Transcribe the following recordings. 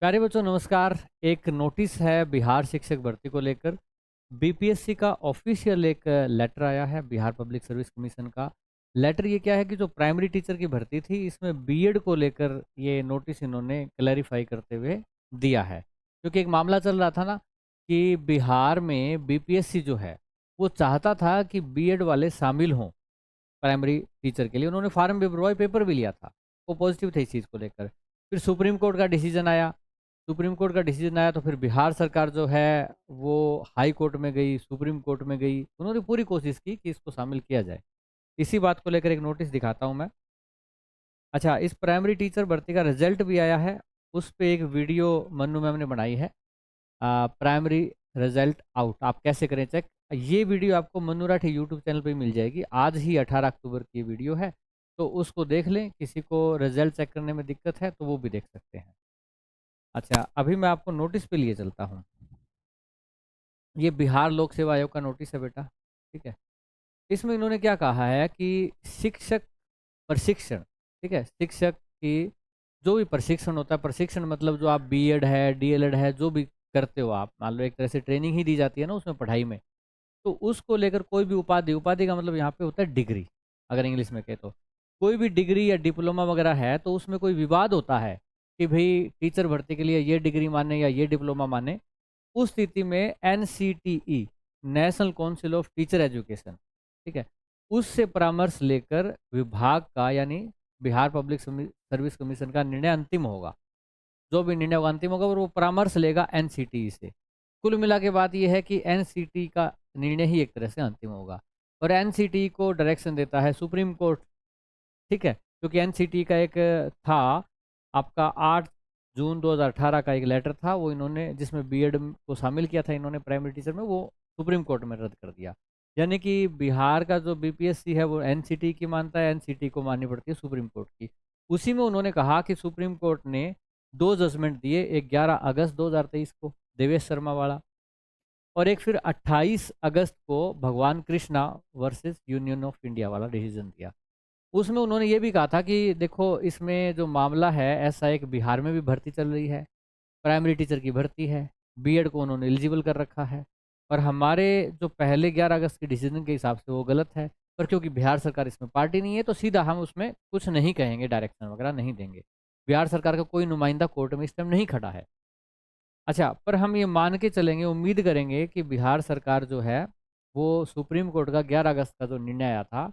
प्यारे बच्चों नमस्कार। एक नोटिस है बिहार शिक्षक भर्ती को लेकर। बीपीएससी का ऑफिशियल एक लेटर आया है बिहार पब्लिक सर्विस कमीशन का। लेटर ये क्या है कि जो प्राइमरी टीचर की भर्ती थी इसमें बीएड को लेकर ये नोटिस इन्होंने क्लैरिफाई करते हुए दिया है। क्योंकि एक मामला चल रहा था ना कि बिहार में बीपीएससी जो है वो चाहता था कि बीएड वाले शामिल हों प्राइमरी टीचर के लिए। उन्होंने फॉर्म भी भरवाया, पेपर भी लिया था, वो पॉजिटिव थे इस चीज़ को लेकर। फिर सुप्रीम कोर्ट का डिसीजन आया। सुप्रीम कोर्ट का डिसीजन आया तो फिर बिहार सरकार जो है वो हाई कोर्ट में गई, सुप्रीम कोर्ट में गई। उन्होंने पूरी कोशिश की कि इसको शामिल किया जाए। इसी बात को लेकर एक नोटिस दिखाता हूँ मैं। अच्छा, इस प्राइमरी टीचर भर्ती का रिजल्ट भी आया है। उस पे एक वीडियो मन्नू मैम ने बनाई है, प्राइमरी रिजल्ट आउट, आप कैसे करें चेक। ये वीडियो आपको मन्नू राठी यूट्यूब चैनल पे मिल जाएगी। आज ही 18 अक्टूबर की वीडियो है, तो उसको देख लें। किसी को रिजल्ट चेक करने में दिक्कत है तो वो भी देख सकते हैं। अच्छा, अभी मैं आपको नोटिस पे लिए चलता हूँ। ये बिहार लोक सेवा आयोग का नोटिस है बेटा, ठीक है। इसमें इन्होंने क्या कहा है कि शिक्षक प्रशिक्षण, ठीक है, शिक्षक की जो भी प्रशिक्षण होता है, प्रशिक्षण मतलब जो आप बीएड है, डीएलएड है, जो भी करते हो आप, मान लो एक तरह से ट्रेनिंग ही दी जाती है ना उसमें पढ़ाई में, तो उसको लेकर कोई भी उपाधि, उपाधि का मतलब यहाँ पे होता है डिग्री, अगर इंग्लिश में कहे तो कोई भी डिग्री या डिप्लोमा वगैरह है तो उसमें कोई विवाद होता है कि भाई टीचर भर्ती के लिए ये डिग्री माने या ये डिप्लोमा माने। उस स्थिति में NCTE, national council of teacher education, ठीक है, उससे परामर्श लेकर विभाग का यानी बिहार पब्लिक सर्विस कमीशन का निर्णय अंतिम होगा। जो भी निर्णय होगा अंतिम होगा और वो परामर्श लेगा एनसीटीई से। कुल मिला के बात यह है कि एनसीटीई का निर्णय ही एक तरह से अंतिम होगा और एनसीटीई को डायरेक्शन देता है सुप्रीम कोर्ट, ठीक है। क्योंकि एनसीटीई का एक था आपका 8 जून 2018 का एक लेटर था, वो इन्होंने जिसमें बीएड को शामिल किया था इन्होंने प्राइमरी टीचर में, वो सुप्रीम कोर्ट में रद्द कर दिया। यानी कि बिहार का जो बीपीएससी है वो एनसीटी की मानता है, एनसीटी को माननी पड़ती है सुप्रीम कोर्ट की। उसी में उन्होंने कहा कि सुप्रीम कोर्ट ने दो जजमेंट दिए, एक 11 अगस्त 2023 को देवेश शर्मा वाला, और एक फिर 28 अगस्त को भगवान Krishna versus union of India वाला डिसीजन दिया। उसमें उन्होंने ये भी कहा था कि देखो इसमें जो मामला है ऐसा एक बिहार में भी भर्ती चल रही है, प्राइमरी टीचर की भर्ती है, बीएड को उन्होंने एलिजिबल कर रखा है, और हमारे जो पहले 11 अगस्त के डिसीजन के हिसाब से वो गलत है। पर क्योंकि बिहार सरकार इसमें पार्टी नहीं है तो सीधा हम उसमें कुछ नहीं कहेंगे, डायरेक्शन वगैरह नहीं देंगे। बिहार सरकार का कोई नुमाइंदा कोर्ट में इस टाइम नहीं खड़ा है। अच्छा, पर हम ये मान के चलेंगे, उम्मीद करेंगे कि बिहार सरकार जो है वो सुप्रीम कोर्ट का 11 अगस्त का जो निर्णय आया था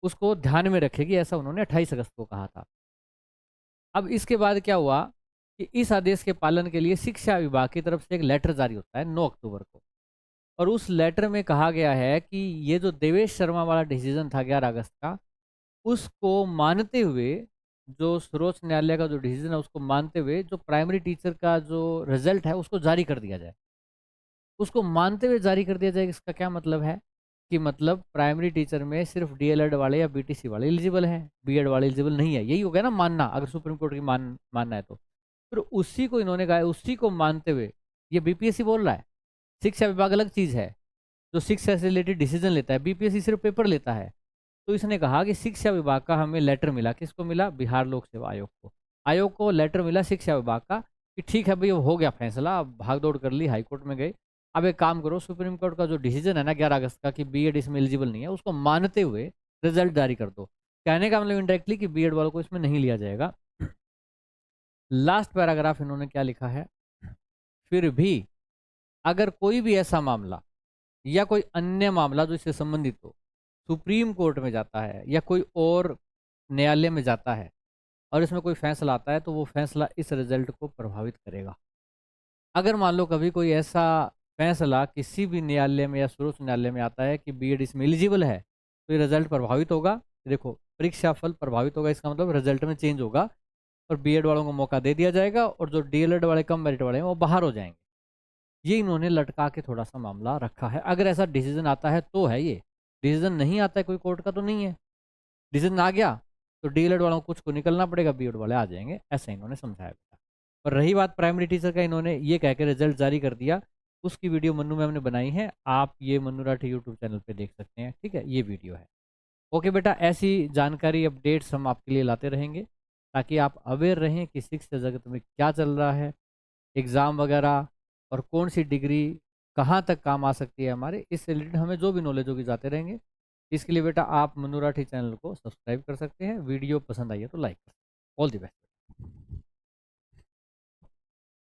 उसको ध्यान में रखेगी, ऐसा उन्होंने 28 अगस्त को कहा था। अब इसके बाद क्या हुआ कि इस आदेश के पालन के लिए शिक्षा विभाग की तरफ से एक लेटर जारी होता है 9 अक्टूबर को, और उस लेटर में कहा गया है कि ये जो देवेश शर्मा वाला डिसीजन था 11 अगस्त का, उसको मानते हुए, जो सर्वोच्च न्यायालय का जो डिसीजन है उसको मानते हुए, जो प्राइमरी टीचर का जो रिजल्ट है उसको जारी कर दिया जाए। उसको मानते हुए जारी कर दिया जाए, इसका क्या मतलब है कि मतलब प्राइमरी टीचर में सिर्फ डीएलएड वाले या बीटीसी वाले एलिजिबल हैं, बीएड वाले एलिजिबल नहीं है, यही हो गया ना मानना, अगर सुप्रीम कोर्ट की मानना है तो। फिर उसी को इन्होंने कहा, उसी को मानते हुए ये बीपीएससी बोल रहा है। शिक्षा विभाग अलग चीज़ है जो शिक्षा से रिलेटेड डिसीजन लेता है, बीपीएससी सिर्फ पेपर लेता है। तो इसने कहा कि शिक्षा विभाग का हमें लेटर मिला, किसको मिला? बिहार लोक सेवा आयोग को। आयोग को लेटर मिला शिक्षा विभाग का कि ठीक है भाई हो गया फैसला, अब भाग दौड़ कर ली, हाई कोर्ट में गए, अब एक काम करो, सुप्रीम कोर्ट का जो डिसीजन है ना 11 अगस्त का कि बीएड इसमें एलिजिबल नहीं है, उसको मानते हुए रिजल्ट जारी कर दो। कहने का मतलब इनडायरेक्टली कि बीएड वालों को इसमें नहीं लिया जाएगा। लास्ट पैराग्राफ इन्होंने क्या लिखा है, फिर भी अगर कोई भी ऐसा मामला या कोई अन्य मामला जो इससे संबंधित हो सुप्रीम कोर्ट में जाता है या कोई और न्यायालय में जाता है और इसमें कोई फैसला आता है तो वो फैसला इस रिजल्ट को प्रभावित करेगा। अगर मान लो कभी कोई ऐसा फैसला किसी भी न्यायालय में या सर्वोच्च न्यायालय में आता है कि बीएड इसमें एलिजिबल है तो ये रिजल्ट प्रभावित होगा। देखो, परीक्षा फल प्रभावित होगा, इसका मतलब रिजल्ट में चेंज होगा और बीएड वालों को मौका दे दिया जाएगा और जो डीएलएड वाले कम मेरिट वाले हैं वो बाहर हो जाएंगे। ये इन्होंने लटका के थोड़ा सा मामला रखा है। अगर ऐसा डिसीजन आता है तो है, ये डिसीजन नहीं आता है कोई कोर्ट का तो नहीं है। डिसीजन आ गया तो डीएलएड वालों को कुछ को निकलना पड़ेगा, बीएड वाले आ जाएंगे, ऐसा इन्होंने समझाया बेटा। और रही बात प्राइमरी टीचर का, इन्होंने ये कह के रिजल्ट जारी कर दिया, उसकी वीडियो मन्नू मैम ने बनाई है, आप ये मन्नू राठी यूट्यूब चैनल पे देख सकते हैं, ठीक है, ये वीडियो है। ओके बेटा, ऐसी जानकारी अपडेट्स हम आपके लिए लाते रहेंगे ताकि आप अवेयर रहें कि शिक्षा जगत में क्या चल रहा है, एग्ज़ाम वगैरह और कौन सी डिग्री कहाँ तक काम आ सकती है हमारे, इससे रिलेटेड हमें जो भी नॉलेज होगी जाते रहेंगे। इसके लिए बेटा आप मनु राठी चैनल को सब्सक्राइब कर सकते हैं, वीडियो पसंद आई है तो लाइक कर सकते हैं। All the best.